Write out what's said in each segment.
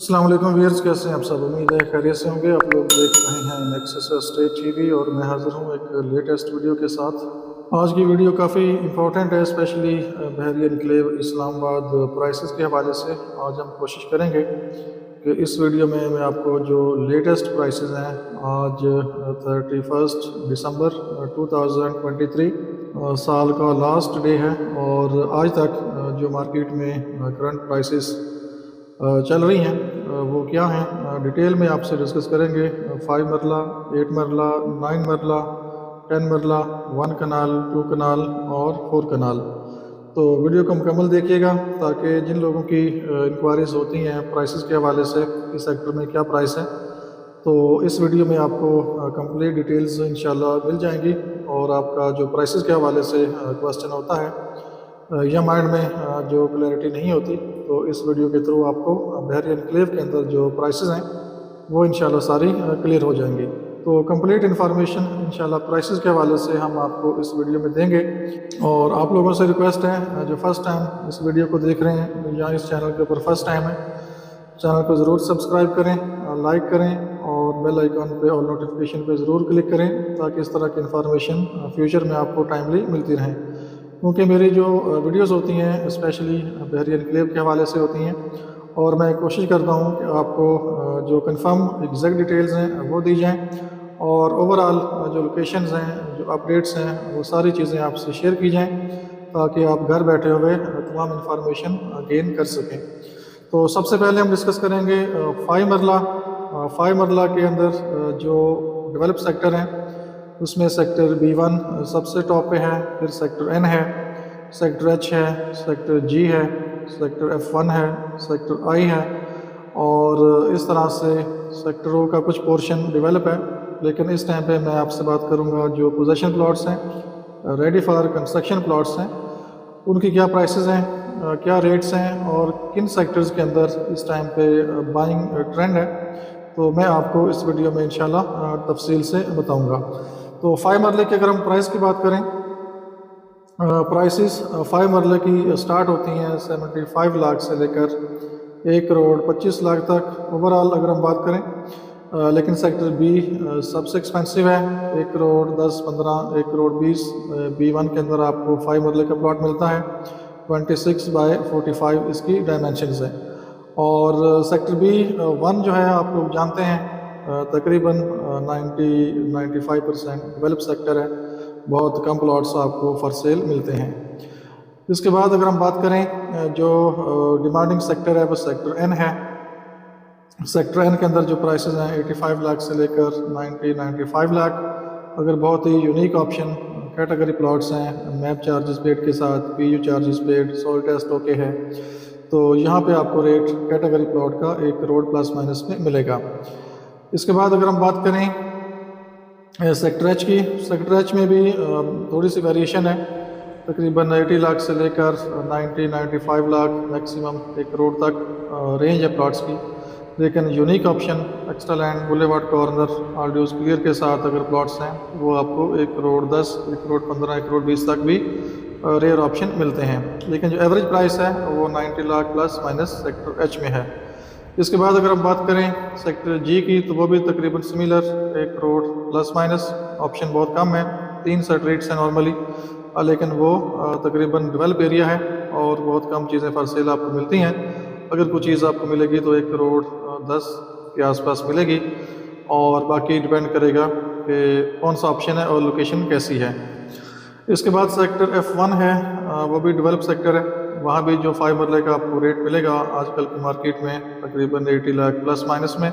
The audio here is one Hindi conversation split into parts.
अस्सलाम वालेकुम व्यूअर्स, कैसे हैं आप सब। उम्मीद है खैरियत से होंगे। आप लोग देख रहे हैं नेक्सस स्टेट टीवी और मैं हाज़िर हूं एक लेटेस्ट वीडियो के साथ। आज की वीडियो काफ़ी इंपॉर्टेंट है, स्पेशली बहरी एनक्लेव इस्लामाबाद प्राइसेस के हवाले से। आज हम कोशिश करेंगे कि इस वीडियो में मैं आपको जो लेटेस्ट प्राइसेस हैं आज 31 दिसंबर 2023 साल का लास्ट डे है और आज तक जो मार्केट में करंट प्राइसेस चल रही हैं वो क्या हैं, डिटेल में आपसे डिस्कस करेंगे। 5 मरला, 8 मरला, 9 मरला, 10 मरला, 1 कनाल, 2 कनाल और 4 कनाल। तो वीडियो को मुकम्मल देखिएगा ताकि जिन लोगों की इंक्वायरीज होती हैं प्राइसेस के हवाले से इस सेक्टर में क्या प्राइस है, तो इस वीडियो में आपको कंप्लीट डिटेल्स इंशाल्लाह मिल जाएंगी। और आपका जो प्राइसेस के हवाले से क्वेश्चन होता है या माइंड में जो क्लैरिटी नहीं होती, तो इस वीडियो के थ्रू आपको बहरी एनक्लेव के अंदर जो प्राइसेस हैं वो इंशाल्लाह सारी क्लियर हो जाएंगी। तो कंप्लीट इन्फॉर्मेशन इंशाल्लाह प्राइसेस के हवाले से हम आपको इस वीडियो में देंगे। और आप लोगों से रिक्वेस्ट है जो फर्स्ट टाइम इस वीडियो को देख रहे हैं या इस चैनल के ऊपर फर्स्ट टाइम है, चैनल को ज़रूर सब्सक्राइब करें, लाइक करें और बेल आइकॉन पे और नोटिफिकेशन पे ज़रूर क्लिक करें ताकि इस तरह की इन्फॉर्मेशन फ्यूचर में आपको टाइमली मिलती रहें। क्योंकि मेरी जो वीडियोस होती हैं स्पेशली बहरी एनक्लेव के हवाले से होती हैं और मैं कोशिश करता हूं कि आपको जो कंफर्म एग्जैक्ट डिटेल्स हैं वो दी जाएं और ओवरऑल जो लोकेशंस हैं, जो अपडेट्स हैं, वो सारी चीज़ें आपसे शेयर की जाएं ताकि आप घर बैठे हुए तमाम इन्फॉर्मेशन गेन कर सकें। तो सबसे पहले हम डिस्कस करेंगे 5 मरला। 5 मरला के अंदर जो डेवलप सेक्टर हैं उसमें सेक्टर B1 सबसे टॉप पे है, फिर सेक्टर N है, सेक्टर H है, सेक्टर G है, सेक्टर F1 है, सेक्टर I है और इस तरह से सेक्टरों का कुछ पोर्शन डेवलप है। लेकिन इस टाइम पे मैं आपसे बात करूंगा जो पोजेशन प्लॉट्स हैं, रेडी फॉर कंस्ट्रक्शन प्लॉट्स हैं, उनकी क्या प्राइसेस हैं, क्या रेट्स हैं और किन सेक्टर्स के अंदर इस टाइम पे बाइंग ट्रेंड है, तो मैं आपको इस वीडियो में इंशाल्लाह तफसील से बताऊंगा। तो 5 मरले की अगर हम प्राइस की बात करें, प्राइसेस 5 मरले की स्टार्ट होती हैं 75 लाख से लेकर 1 करोड़ 25 लाख तक ओवरऑल अगर हम बात करें। लेकिन सेक्टर B सबसे एक्सपेंसिव है, 1 करोड़ 10, 15, 1 करोड़ 20। B1 के अंदर आपको 5 मरले का प्लॉट मिलता है, 26 बाय 45 इसकी डायमेंशंस है। और सेक्टर B1 जो है आप लोग जानते हैं तकरीबन 90-95% डेवलप सेक्टर है, बहुत कम प्लॉट्स आपको फॉर सेल मिलते हैं। इसके बाद अगर हम बात करें जो डिमांडिंग सेक्टर है वो सेक्टर N है। सेक्टर N के अंदर जो प्राइसेस हैं 85 लाख से लेकर 90-95 लाख। अगर बहुत ही यूनिक ऑप्शन कैटेगरी प्लॉट्स हैं, मैप चार्जेस पेड के साथ, PU charges paid, soil test okay है, तो यहाँ पे आपको रेट कैटेगरी प्लॉट का 1 करोड़ प्लस माइनस में मिलेगा। इसके बाद अगर हम बात करें सेक्टर H की, सेक्टर H में भी थोड़ी सी वेरिएशन है, तकरीबन 80 लाख से लेकर 90-95 लाख मैक्सिमम 1 करोड़ तक रेंज है प्लॉट्स की। लेकिन unique option extra land, boulevard corner, all dues clear के साथ अगर प्लॉट्स हैं वो आपको 1 करोड़ 10, 1 करोड़ 15, 1 करोड़ 20 तक भी रेयर ऑप्शन मिलते हैं। लेकिन जो एवरेज प्राइस है वो 90 lakh plus minus sector H में है। इसके बाद अगर हम बात करें सेक्टर G की, तो वो भी तकरीबन similar 1 crore plus minus, option बहुत कम है, 3 सेट रेट्स हैं नॉर्मली, लेकिन वो तकरीबन डेवलप एरिया है और बहुत कम चीज़ें फॉर सेल आपको मिलती हैं। अगर कुछ चीज़ आपको मिलेगी तो 1 करोड़ 10 के आसपास मिलेगी और बाकी डिपेंड करेगा कि कौन सा ऑप्शन है और लोकेशन कैसी है। इसके बाद सेक्टर F1 है, वो भी डेवलप सेक्टर है, वहाँ भी जो 5 मरले का आपको रेट मिलेगा आजकल की मार्केट में तकरीबन 80 लाख प्लस माइनस में।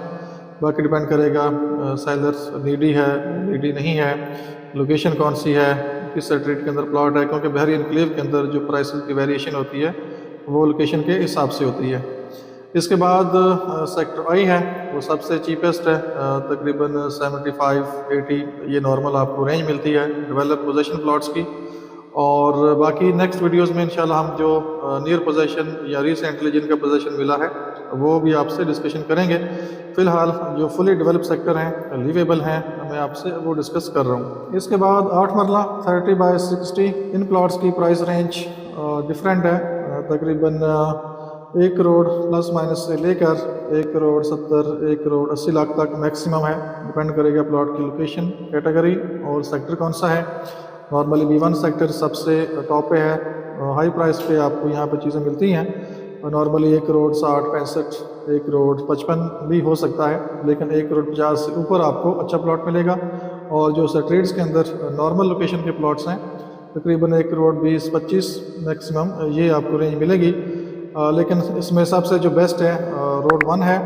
बाकी डिपेंड करेगा सेलर्स नीडी है, नीडी नहीं है, लोकेशन कौन सी है, किस रेट के अंदर प्लॉट है, क्योंकि बहरी एनक्लेव के अंदर जो प्राइसेस की वेरिएशन होती है वो लोकेशन के हिसाब से होती है। इसके बाद सेक्टर I है, वो सबसे चीपेस्ट है, तकरीबन 75-80 ये नॉर्मल आपको रेंज मिलती है डेवलप पोजेशन प्लॉट्स की। और बाकी नेक्स्ट वीडियोस में इंशाल्लाह हम जो नियर पोजेशन या रिसेंटली जिनका पोजेशन मिला है वो भी आपसे डिस्कशन करेंगे। फ़िलहाल जो फुली डेवलप सेक्टर हैं, लिवेबल हैं, मैं आपसे वो डिस्कस कर रहा हूँ। इसके बाद 8 मरला 30 बाय 60, इन प्लॉट्स की प्राइस रेंज डिफरेंट है, तकरीबन 1 करोड़ प्लस माइनस से लेकर 1 करोड़ 70, 1 करोड़ 80 लाख तक मैक्सिमम है। डिपेंड करेगा प्लॉट की लोकेशन, कैटेगरी और सेक्टर कौन सा है। नॉर्मली B1 सेक्टर सबसे टॉप पे है, हाई प्राइस पे आपको यहाँ पे चीज़ें मिलती हैं। नॉर्मली 1 करोड़ 60, 65, 1 करोड़ 55 भी हो सकता है, लेकिन 1 करोड़ 50 से ऊपर आपको अच्छा प्लॉट मिलेगा। और जो स्ट्रीट्स के अंदर नॉर्मल लोकेशन के प्लॉट्स हैं तकरीबन 1 करोड़ 20, 25 मैक्सिमम ये आपको रेंज मिलेगी। लेकिन इसमें सबसे जो बेस्ट है रोड 1 है।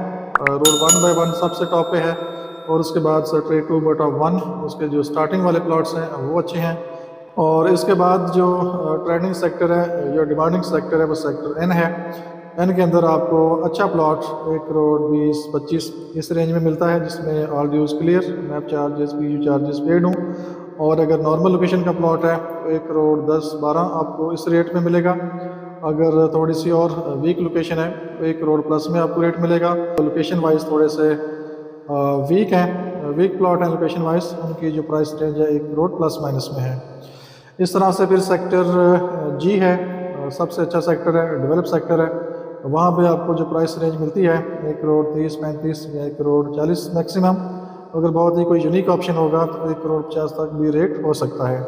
रोड 1/1 सबसे टॉप पे है और उसके बाद स्ट्रीट 2/1 उसके जो स्टार्टिंग वाले प्लॉट्स हैं वो अच्छे हैं। और इसके बाद जो ट्रेंडिंग सेक्टर है, जो डिमांडिंग सेक्टर है, वो सेक्टर N है। N के अंदर आपको अच्छा प्लॉट 1 करोड़ 20, 25 इस रेंज में मिलता है, जिसमें all dues clear, map charges, PU charges paid हों। और अगर नॉर्मल लोकेशन का प्लॉट है तो 1 करोड़ 10, 12 आपको इस रेट में मिलेगा। अगर थोड़ी सी और वीक लोकेशन है तो 1 करोड़ प्लस में आपको रेट मिलेगा। लोकेशन वाइज थोड़े से वीक हैं, वीक प्लॉट हैं लोकेशन वाइज, उनकी जो प्राइस रेंज है 1 करोड़ प्लस माइनस में है। इस तरह से फिर सेक्टर G है, सबसे अच्छा सेक्टर है, डेवलप सेक्टर है। वहाँ पे आपको जो प्राइस रेंज मिलती है 1 करोड़ 30, 35 या 1 करोड़ 40 मैक्सिमम। अगर बहुत ही कोई यूनिक ऑप्शन होगा तो 1 करोड़ 50 तक भी रेट हो सकता है।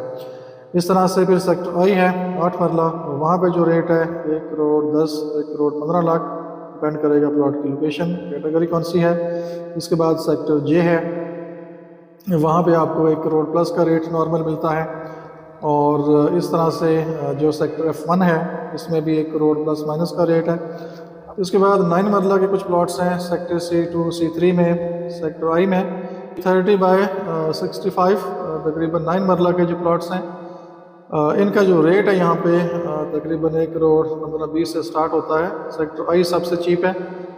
इस तरह से फिर सेक्टर I है 8 मरला, वहाँ पे जो रेट है 1 करोड़ 10, 1 करोड़ 15 लाख, डिपेंड करेगा प्लॉट की लोकेशन, कैटेगरी कौन सी है। इसके बाद सेक्टर J है, वहाँ पे आपको 1 करोड़ प्लस का रेट नॉर्मल मिलता है। और इस तरह से जो सेक्टर F1 है इसमें भी 1 करोड़ प्लस माइनस का रेट है। उसके बाद 9 मरला के कुछ प्लॉट्स हैं सेक्टर C2, C3 में, सेक्टर I में 30/65 तकरीबन 9 मरला के जो प्लॉट्स हैं इनका जो रेट है यहाँ पे तकरीबन 1 करोड़ 15-20 से स्टार्ट होता है। सेक्टर I सबसे चीप है,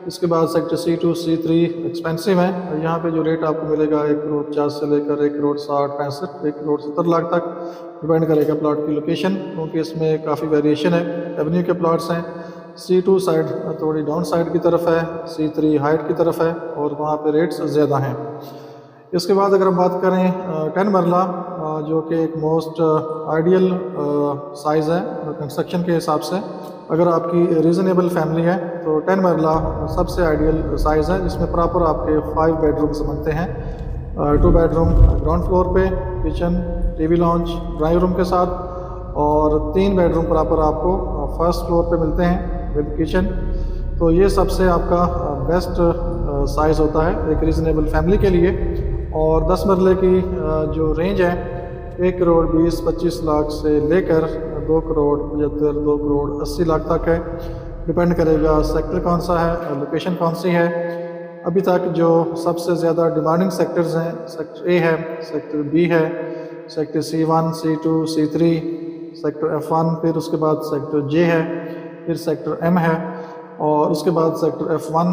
इसके बाद सेक्टर C2, C3 एक्सपेंसिव है। यहाँ पे जो रेट आपको मिलेगा 1 करोड़ 50 से लेकर 1 करोड़ 60, 65, 1 करोड़ 70 लाख तक, डिपेंड करेगा प्लॉट की लोकेशन, क्योंकि इसमें काफ़ी वेरिएशन है। एवेन्यू के प्लॉट्स हैं, C2 साइड थोड़ी डाउन साइड की तरफ है, C3 हाइट की तरफ है और वहाँ पे रेट्स ज़्यादा हैं। इसके बाद अगर हम बात करें 10 मरला जो कि एक मोस्ट आइडियल साइज़ है कंस्ट्रक्शन के हिसाब से, अगर आपकी रीज़नेबल फैमिली है तो 10 मरला सबसे आइडियल साइज़ है, जिसमें प्रॉपर आपके 5 बेडरूम्स बनते हैं। 2 बेडरूम ग्राउंड फ्लोर पे, kitchen, TV launch, drawing room के साथ, और 3 बेडरूम प्रॉपर आपको फर्स्ट फ्लोर पे मिलते हैं विद किचन। तो ये सबसे आपका बेस्ट साइज़ होता है एक रीज़नेबल फैमिली के लिए। और 10 मरले की जो रेंज है 1 करोड़ 20-25 लाख से लेकर 2 करोड़ 75, 2 करोड़ 80 लाख तक है, डिपेंड करेगा सेक्टर कौन सा है, लोकेशन कौन सी है। अभी तक जो सबसे ज़्यादा डिमांडिंग सेक्टर्स हैं सेक्टर A है, सेक्टर B है, sector C1, C2, C3, sector F1, फिर उसके बाद सेक्टर J है, फिर सेक्टर M है और उसके बाद sector F1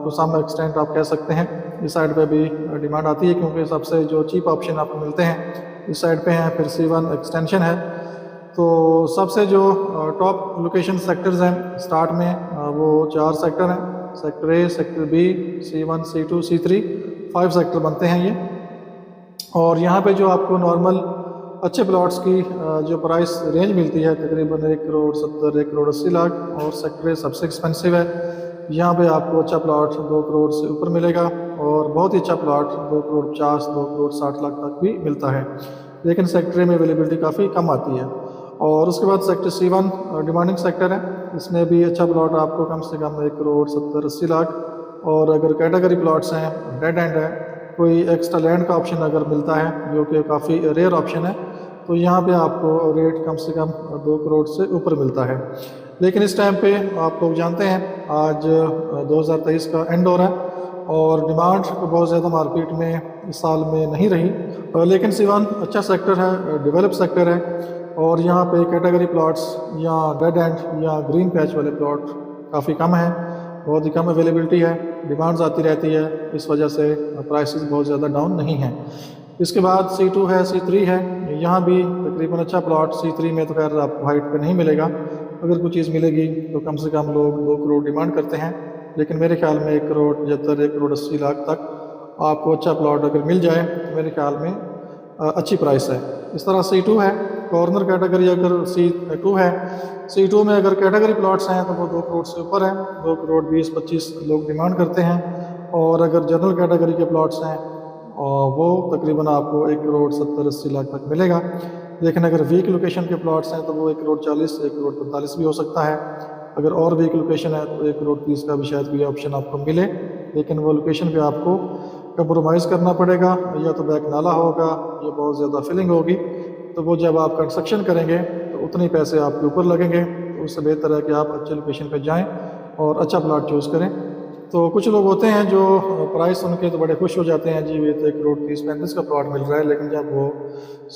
to some extent आप कह सकते हैं। इस साइड पे भी डिमांड आती है क्योंकि सबसे जो चीप ऑप्शन आपको मिलते हैं इस साइड पे हैं। फिर C1 एक्सटेंशन है। तो सबसे जो टॉप लोकेशन सेक्टर्स हैं स्टार्ट में वो 4 सेक्टर हैं, sector A, sector B, C1, C2, C3, 5 sector बनते हैं ये। और यहाँ पे जो आपको नॉर्मल अच्छे प्लॉट्स की जो प्राइस रेंज मिलती है तकरीबन 1 करोड़ 70, 1 करोड़ 80 लाख, और सेक्टर A सबसे एक्सपेंसिव है। यहाँ पे आपको अच्छा प्लॉट 2 करोड़ से ऊपर मिलेगा और बहुत ही अच्छा प्लॉट 2 करोड़ 50, 2 करोड़ 60 लाख तक भी मिलता है, लेकिन सेक्टर A में अवेलेबिलिटी काफ़ी कम आती है। और उसके बाद सेक्टर C1 डिमांडिंग सेक्टर है, इसमें भी अच्छा प्लॉट आपको कम से कम 1 करोड़ 70, 80 लाख। और अगर कैटेगरी प्लॉट्स हैं, डेड एंड है, कोई एक्स्ट्रा लैंड का ऑप्शन अगर मिलता है जो कि काफ़ी रेयर ऑप्शन है, तो यहाँ पे आपको रेट कम से कम 2 करोड़ से ऊपर मिलता है। लेकिन इस टाइम पे आप लोग जानते हैं आज 2023 का एंड हो रहा है और डिमांड बहुत ज़्यादा मार्केट में इस साल में नहीं रही, लेकिन C1 अच्छा सेक्टर है, डेवलप सेक्टर है और यहाँ पे कैटेगरी प्लॉट्स या डेड एंड या ग्रीन पैच वाले प्लॉट काफ़ी कम हैं, बहुत ही कम अवेलेबिलिटी है, डिमांड्स आती रहती है, इस वजह से प्राइसेस बहुत ज़्यादा डाउन नहीं हैं। इसके बाद C2 है, C3 है, यहाँ भी तकरीबन अच्छा प्लॉट। C3 में तो खैर आपको हाइट पे नहीं मिलेगा, अगर कुछ चीज़ मिलेगी तो कम से कम लोग 2 करोड़ डिमांड करते हैं, लेकिन मेरे ख्याल में 1 करोड़ 75, 1 करोड़ 80 लाख तक आपको अच्छा प्लॉट अगर मिल जाए तो मेरे ख्याल में अच्छी प्राइस है। इस तरह C2 है, कॉर्नर कैटेगरी अगर C2 है, C2 में अगर कैटेगरी प्लॉट्स हैं तो वो 2 करोड़ से ऊपर हैं, 2 करोड़ 20-25 लोग डिमांड करते हैं। और अगर जनरल कैटेगरी के प्लॉट्स हैं वो तकरीबन आपको 1 करोड़ 70-80 लाख तक मिलेगा। लेकिन अगर वीक लोकेशन के प्लॉट्स हैं तो वो 1 करोड़ 40, 1 करोड़ 45 भी हो सकता है। अगर और वीक लोकेशन है तो 1 करोड़ 30 का भी शायद कोई ऑप्शन आपको मिले, लेकिन वो लोकेशन पे आपको कंप्रोमाइज़ करना पड़ेगा, या तो बैक नाला होगा या बहुत ज़्यादा फिलिंग होगी। तो वो जब आप कंस्ट्रक्शन करेंगे तो उतने पैसे आपके ऊपर लगेंगे। तो उससे बेहतर है कि आप अच्छे लोकेशन पर जाएँ और अच्छा प्लाट चूज़ करें। तो कुछ लोग होते हैं जो प्राइस सुन के तो बड़े खुश हो जाते हैं, जी ये तो 1 करोड़ 30-35 का प्लॉट मिल रहा है, लेकिन जब वो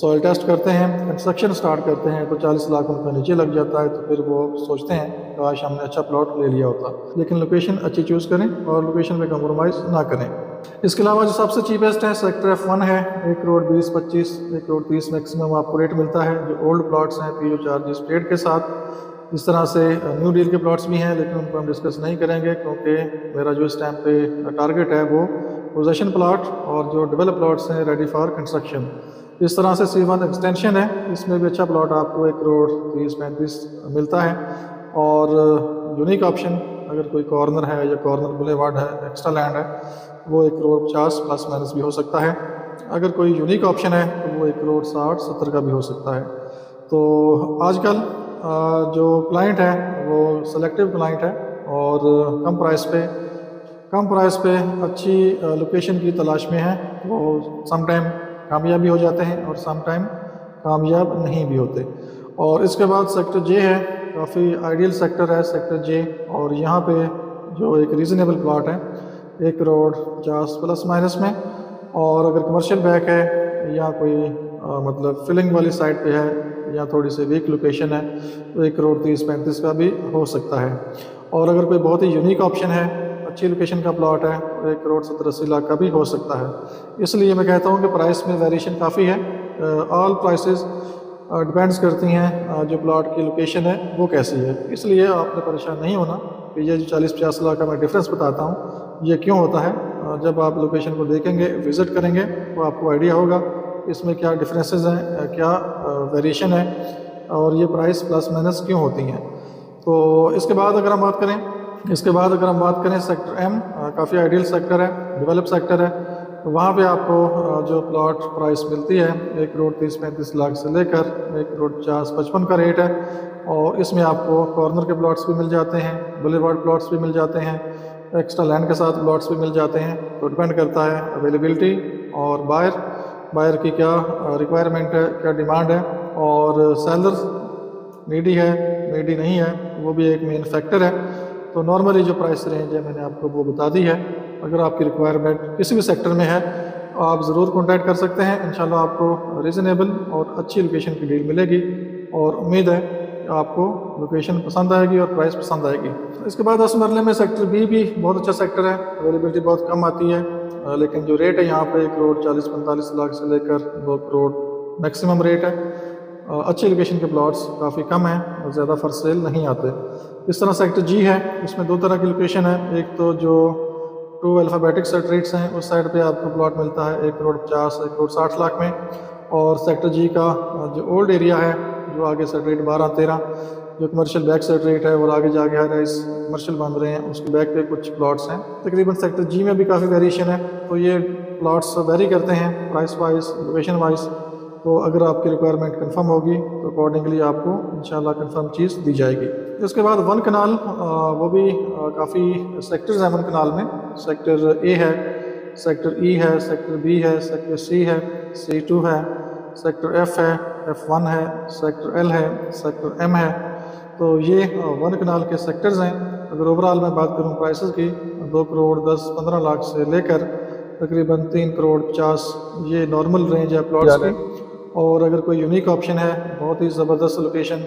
सॉइल टेस्ट करते हैं, कंस्ट्रक्शन स्टार्ट करते हैं तो 40 लाख उनका नीचे लग जाता है। तो फिर वो सोचते हैं काश हमने अच्छा प्लॉट ले लिया होता। लेकिन लोकेशन अच्छी चूज़ करें और लोकेशन पे कंप्रोमाइज़ ना करें। इसके अलावा जो सबसे चीपेस्ट है सेक्टर F1 है, 1 करोड़ 20-25, 1 करोड़ 30 मैक्सिमम आपको रेट मिलता है। जो ओल्ड प्लॉट्स हैं PO चार्जेस पेड के साथ, इस तरह से न्यू डील के प्लॉट्स भी हैं, लेकिन उनको हम डिस्कस नहीं करेंगे क्योंकि मेरा जो इस टाइम पे टारगेट है वो पोजेशन प्लॉट और जो डेवलप प्लॉट्स हैं रेडी फॉर कंस्ट्रक्शन। इस तरह से C1 एक्सटेंशन है, इसमें भी अच्छा प्लॉट आपको 1 करोड़ 30-35 मिलता है। और यूनिक ऑप्शन अगर कोई कॉर्नर है या कॉर्नर बुलेवार्ड है, एक्स्ट्रा लैंड है, वो 1 करोड़ 50 प्लस माइनस भी हो सकता है। अगर कोई यूनिक ऑप्शन है तो वो 1 करोड़ 60-70 का भी हो सकता है। तो आजकल जो क्लाइंट है वो सेलेक्टिव क्लाइंट है और कम प्राइस पे अच्छी लोकेशन की तलाश में है। वो सम टाइम कामयाब भी हो जाते हैं और सम टाइम कामयाब नहीं भी होते। और इसके बाद सेक्टर J है, काफ़ी आइडियल सेक्टर है सेक्टर J। और यहाँ पे जो एक रीज़नेबल प्लॉट है 1 करोड़ 50 प्लस माइनस में। और अगर कमर्शियल बैक है या कोई मतलब फिलिंग वाली साइड पे है या थोड़ी सी वीक लोकेशन है तो 1 करोड़ 30-35 का भी हो सकता है। और अगर कोई बहुत ही यूनिक ऑप्शन है, अच्छी लोकेशन का प्लॉट है, तो 1 करोड़ 70-80 लाख का भी हो सकता है। इसलिए मैं कहता हूँ कि प्राइस में वेरिएशन काफ़ी है। ऑल प्राइसेस डिपेंड्स करती हैं जो प्लॉट की लोकेशन है वो कैसी है। इसलिए आपने परेशान नहीं होना कि ये जो 40-50 लाख का मैं डिफरेंस बताता हूँ ये क्यों होता है। जब आप लोकेशन को देखेंगे, विज़िट करेंगे तो आपको आइडिया होगा इसमें क्या डिफरेंसेस हैं, क्या वेरिएशन है और ये प्राइस प्लस माइनस क्यों होती हैं। तो इसके बाद अगर हम बात करें सेक्टर M, काफ़ी आइडियल सेक्टर है, डेवलप सेक्टर है। तो वहाँ पे आपको जो प्लॉट प्राइस मिलती है 1 करोड़ 30-35 लाख से लेकर 1 करोड़ 50-55 का रेट है। और इसमें आपको कॉर्नर के प्लॉट्स भी मिल जाते हैं, बुलेवार्ड प्लॉट्स भी मिल जाते हैं, एक्स्ट्रा लैंड के साथ प्लॉट्स भी मिल जाते हैं। तो डिपेंड करता है अवेलेबिलिटी और बायर की क्या रिक्वायरमेंट है, क्या डिमांड है, और सेलर नीडी है नीडी नहीं है, वो भी एक मेन फैक्टर है। तो नॉर्मली जो प्राइस रेंज है मैंने आपको वो बता दी है। अगर आपकी रिक्वायरमेंट किसी भी सेक्टर में है तो आप ज़रूर कॉन्टैक्ट कर सकते हैं। इंशाल्लाह आपको रीज़नेबल और अच्छी लोकेशन की डील मिलेगी और उम्मीद है कि आपको लोकेशन पसंद आएगी और प्राइस पसंद आएगी। इसके बाद इस मरले में सेक्टर B भी बहुत अच्छा सेक्टर है, अवेलेबिलिटी बहुत कम आती है, लेकिन जो रेट है यहाँ पे 1 करोड़ 40-45 लाख से लेकर 2 करोड़ मैक्सिमम रेट है। अच्छी लोकेशन के प्लॉट्स काफ़ी कम हैं और ज़्यादा फॉर सेल नहीं आते। इस तरह सेक्टर G है, उसमें 2 तरह की लोकेशन है। एक तो जो 2 अल्फ़ाबेटिक स्ट्रीट्स हैं उस साइड पे आपको प्लॉट मिलता है 1 करोड़ 50, 1 करोड़ 60 लाख में। और सेक्टर G का जो ओल्ड एरिया है, जो आगे स्ट्रीट 12-13 जो कमर्शियल बैक स्ट्रीट है और आगे जाके हाई राइज कमर्शियल बन रहे हैं, उसके बैक पे कुछ प्लॉट्स हैं। तकरीबन सेक्टर G में भी काफ़ी वेरिएशन है। तो ये प्लॉट्स वेरी करते हैं प्राइस वाइज, लोकेशन वाइज। तो अगर आपकी रिक्वायरमेंट कंफर्म होगी तो अकॉर्डिंगली आपको इंशाल्लाह कंफर्म चीज़ दी जाएगी। उसके बाद 1 कनाल, वो भी काफ़ी सेक्टर्स हैं 1 कनाल में। सेक्टर A है, सेक्टर E है, सेक्टर B है, सेक्टर C है, C2 है, सेक्टर F है, F1 है, सेक्टर L है, सेक्टर M है। तो ये 1 कनाल के सेक्टर्स हैं। अगर ओवरऑल मैं बात करूँ प्राइसेस की, 2 करोड़ 10-15 लाख से लेकर तकरीबन 3 करोड़ 50 ये नॉर्मल रेंज है प्लॉट्स की। और अगर कोई यूनिक ऑप्शन है, बहुत ही ज़बरदस्त लोकेशन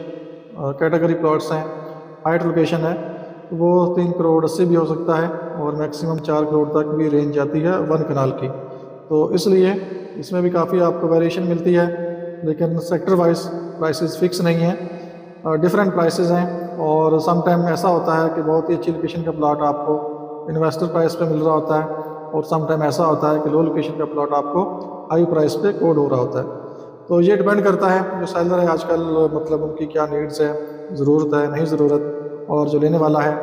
कैटेगरी प्लॉट्स हैं, हाइट लोकेशन है, तो वो 3 करोड़ 80 भी हो सकता है और मैक्सिमम 4 करोड़ तक भी रेंज जाती है 1 कनाल की। तो इसलिए इसमें भी काफ़ी आपको वेरिएशन मिलती है, लेकिन सेक्टर वाइज प्राइसेस फिक्स नहीं हैं, डिफरेंट प्राइसेस हैं। और सम टाइम ऐसा होता है कि बहुत ही अच्छी लोकेशन का प्लॉट आपको इन्वेस्टर प्राइस पे मिल रहा होता है और सम टाइम ऐसा होता है कि लो लोकेशन का प्लॉट आपको हाई प्राइस पे कोड हो रहा होता है। तो ये डिपेंड करता है जो सेलर है आजकल, मतलब उनकी क्या नीड्स है, ज़रूरत है नहीं ज़रूरत, और जो लेने वाला है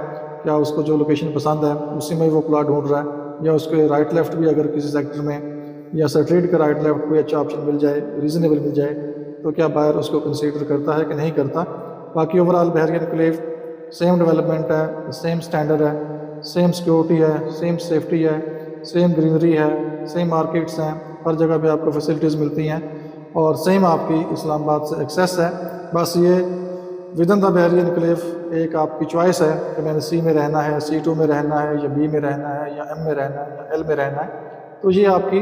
क्या उसको जो लोकेशन पसंद है उसी में वो प्लॉट ढूंढ रहा है, या उसके राइट लेफ्ट भी अगर किसी सेक्टर में या स्ट्रीट का राइट लेफ्ट कोई अच्छा ऑप्शन मिल जाए, रीज़नेबल मिल जाए, तो क्या बायर उसको कंसीडर करता है कि नहीं करता। बाकी ओवरऑल बहरिया एनक्लेव सेम डेवलपमेंट है, सेम स्टैंडर्ड है, सेम सिक्योरिटी है, सेम सेफ्टी है, सेम ग्रीनरी है, सेम मार्केट्स हैं, हर जगह पे आपको फैसिलिटीज़ मिलती हैं और सेम आपकी इस्लामाबाद से एक्सेस है। बस ये with in the Bahria enclave एक आपकी चॉइस है कि मैंने सी में रहना है, C2 में रहना है, या B में रहना है, या M में रहना है, या L में रहना है। तो ये आपकी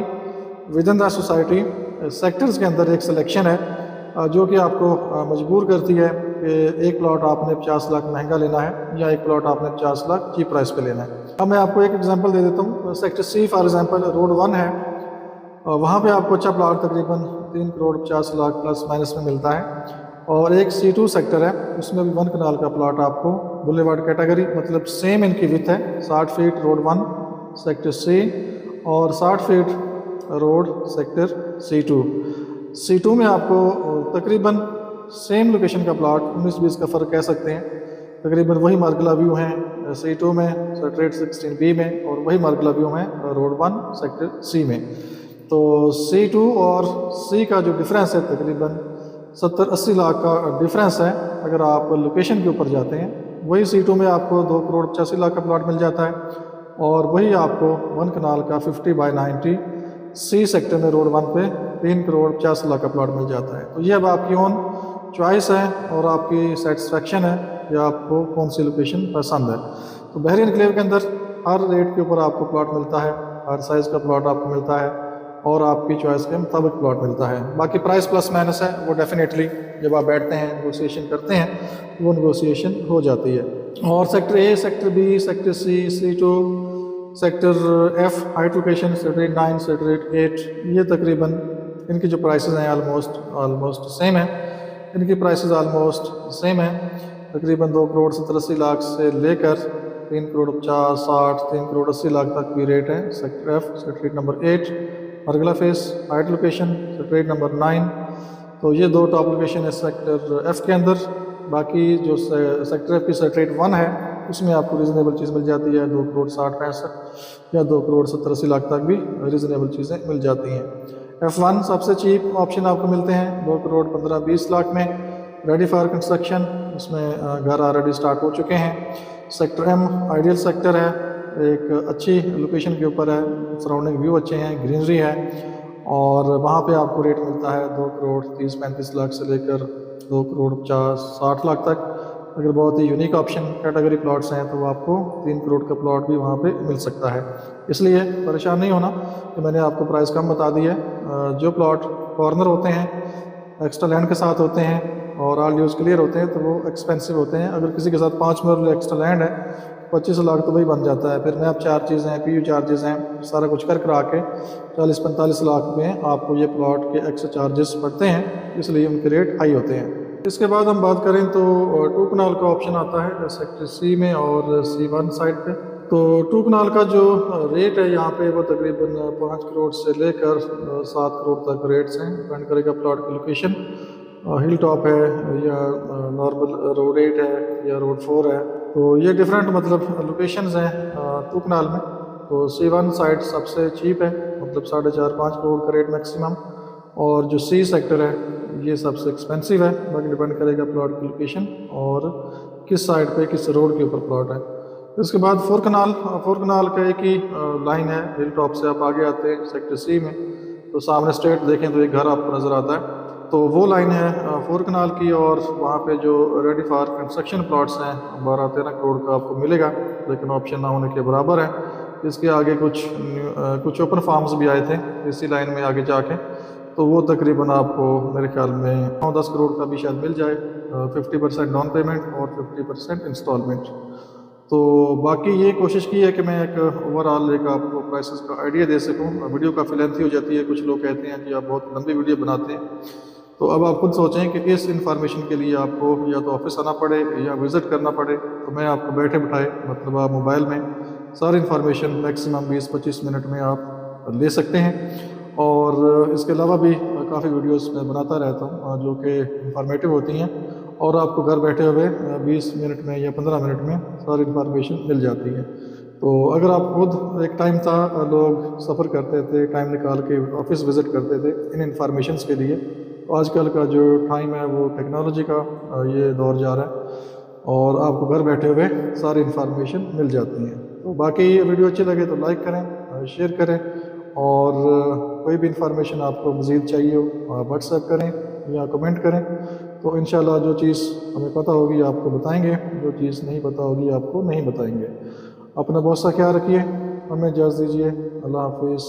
with in the society sectors के अंदर एक सिलेक्शन है जो कि आपको मजबूर करती है कि एक प्लॉट आपने 50 लाख महंगा लेना है या एक प्लॉट आपने 50 लाख चीप प्राइस पे लेना है। अब मैं आपको एक एग्जांपल दे देता हूँ। Sector C for example road 1 है, वहाँ पे आपको अच्छा प्लॉट तकरीबन 3 करोड़ 50 लाख प्लस माइनस में मिलता है। और एक C2 सेक्टर है, उसमें भी 1 कनाल का प्लॉट आपको बुलेवार्ड कैटेगरी, मतलब सेम इनकी विथ है 60 फीट रोड 1 सेक्टर C और 60 फीट रोड सेक्टर C2 में आपको तकरीबन सेम लोकेशन का प्लॉट 19-20 का फ़र्क कह सकते हैं, तकरीबन वही मार्गला व्यू हैं C2 में स्ट्रेट 16B में, और वही मार्गला व्यू हैं रोड 1 सेक्टर C में। तो C2 और C का जो डिफरेंस है तकरीबन 70-80 लाख का डिफरेंस है अगर आप लोकेशन के ऊपर जाते हैं। वही C2 में आपको 2 करोड़ 85 लाख का प्लॉट मिल जाता है और वही आपको 1 कनाल का 50/90 C सेक्टर में रोड 1 पे 3 करोड़ 50 लाख का प्लॉट मिल जाता है। तो ये अब आपकी ओन चॉइस है और आपकी सेटिस्फेक्शन है कि आपको कौन सी लोकेशन पसंद है। तो बहरिया एनक्लेव के अंदर हर रेट के ऊपर आपको प्लॉट मिलता है, हर साइज़ का प्लॉट आपको मिलता है और आपकी चॉइस के मुताबिक प्लॉट मिलता है। बाकी प्राइस प्लस माइनस है, वो डेफिनेटली जब आप बैठते हैं नेगोशिएशन करते हैं वो नेगोशिएशन हो जाती है। और sector A, sector B, sector C, C2, sector F height location, sector 9, sector 8, ये तकरीबन इनकी जो प्राइसेस हैं ऑलमोस्ट सेम है। इनकी प्राइसेस ऑलमोस्ट सेम है, तकरीबन 2 करोड़ 70-80 लाख से लेकर 3 करोड़ 50, 60, 3 करोड़ 80 लाख तक की रेट है। सेक्टर F सेक्टर नंबर 8 अर्गला face height location, sector number 9। तो ये 2 टॉप लोकेशन है सेक्टर F के अंदर। बाकी जो सेक्टर F की सेक्टर 1 है उसमें आपको रीज़नेबल चीज़ मिल जाती है, 2 करोड़ 60-65 या 2 करोड़ 70-80 लाख तक भी रीज़नेबल चीज़ें मिल जाती हैं। F1 सबसे चीप ऑप्शन आपको मिलते हैं 2 करोड़ 15-20 लाख में, रेडी फॉर कंस्ट्रक्शन, उसमें घर ऑलरेडी स्टार्ट हो चुके हैं। सेक्टर M आइडियल सेक्टर है, एक अच्छी लोकेशन के ऊपर है, सराउंडिंग व्यू अच्छे हैं, ग्रीनरी है और वहाँ पे आपको रेट मिलता है 2 करोड़ 30-35 लाख से लेकर 2 करोड़ 50-60 लाख तक। अगर बहुत ही यूनिक ऑप्शन कैटेगरी प्लॉट्स हैं तो आपको 3 करोड़ का प्लॉट भी वहाँ पे मिल सकता है। इसलिए परेशान नहीं होना कि मैंने आपको प्राइस कम बता दी है। जो प्लॉट कॉर्नर होते हैं, एक्स्ट्रा लैंड के साथ होते हैं और ऑल ड्यूज क्लियर होते हैं तो वो एक्सपेंसिव होते हैं। अगर किसी के साथ 5 मरल एक्स्ट्रा लैंड है 25 लाख तो वही बन जाता है। फिर मैप चार्जेज़ हैं, PU चार्जेज़ हैं, सारा कुछ कर करा के 40-45 लाख में आपको ये प्लॉट के एक्स्ट्रा चार्जेस पड़ते हैं, इसलिए उनके रेट हाई होते हैं। इसके बाद हम बात करें तो 2 कनाल का ऑप्शन आता है सेक्टर C में और C1 साइड पे। तो 2 कनाल का जो रेट है यहाँ पे वो तकरीबन 5 करोड़ से लेकर 7 करोड़ तक रेट्स हैं, डिपेंड करेगा प्लॉट की लोकेशन, हिल टॉप है या नॉर्मल रोड 8 है या रोड 4 है। तो ये डिफरेंट मतलब लोकेशंस हैं 2 कनाल में। तो C1 साइड सबसे चीप है, मतलब 4.5-5 करोड़ का रेट मैक्सिमम, और जो C सेक्टर है ये सबसे एक्सपेंसिव है। बाकी डिपेंड करेगा प्लॉट की लोकेशन और किस साइड पे किस रोड के ऊपर प्लॉट है। इसके बाद 4 कनाल का एक ही लाइन है, हिल टॉप से आप आगे आते हैं सेक्टर C में तो सामने स्ट्रेट देखें तो एक घर आपको नज़र आता है, तो वो लाइन है 4 कनाल की। और वहाँ पे जो रेडी फॉर कंस्ट्रक्शन प्लॉट्स हैं 12-13 करोड़ का आपको मिलेगा, लेकिन ऑप्शन ना होने के बराबर है। इसके आगे कुछ ओपन फार्म्स भी आए थे इसी लाइन में आगे जाके, तो वो तकरीबन आपको मेरे ख्याल में 9-10 करोड़ का भी शायद मिल जाए, 50% डाउन पेमेंट और 50% इंस्टॉलमेंट। तो बाकी ये कोशिश की है कि मैं एक ओवरऑल एक आपको प्राइसेस का आइडिया दे सकूं। वीडियो काफ़ी लेंथी हो जाती है, कुछ लोग कहते हैं कि आप बहुत लंबी वीडियो बनाते हैं, तो अब आप खुद सोचें कि इस इन्फॉर्मेशन के लिए आपको या तो ऑफिस आना पड़े या विज़िट करना पड़े। तो मैं आपको बैठे बिठाए मतलब आप मोबाइल में सारी इन्फॉर्मेशन मैक्सिमम 20-25 मिनट में आप ले सकते हैं। और इसके अलावा भी काफ़ी वीडियोस मैं बनाता रहता हूँ जो कि इंफॉर्मेटिव होती हैं और आपको घर बैठे हुए 20 मिनट में या 15 मिनट में सारी इन्फॉर्मेशन मिल जाती है। तो अगर आप खुद, एक टाइम था लोग सफ़र करते थे, टाइम निकाल के ऑफिस विज़िट करते थे इन इन्फॉर्मेशंस के लिए, तो आजकल का जो टाइम है वो टेक्नोलॉजी का ये दौर जा रहा है और आपको घर बैठे हुए सारी इन्फॉर्मेशन मिल जाती है। तो बाकी वीडियो अच्छी लगे तो लाइक करें, शेयर करें और कोई भी इन्फॉर्मेशन आपको मज़ीद चाहिए हो व्हाट्सएप करें या कमेंट करें, तो इंशाल्लाह जो चीज़ हमें पता होगी आपको बताएंगे, जो चीज़ नहीं पता होगी आपको नहीं बताएंगे। अपना बहुत सा ख्याल रखिए, हमें इजाज़त दीजिए। अल्लाह हाफिज़।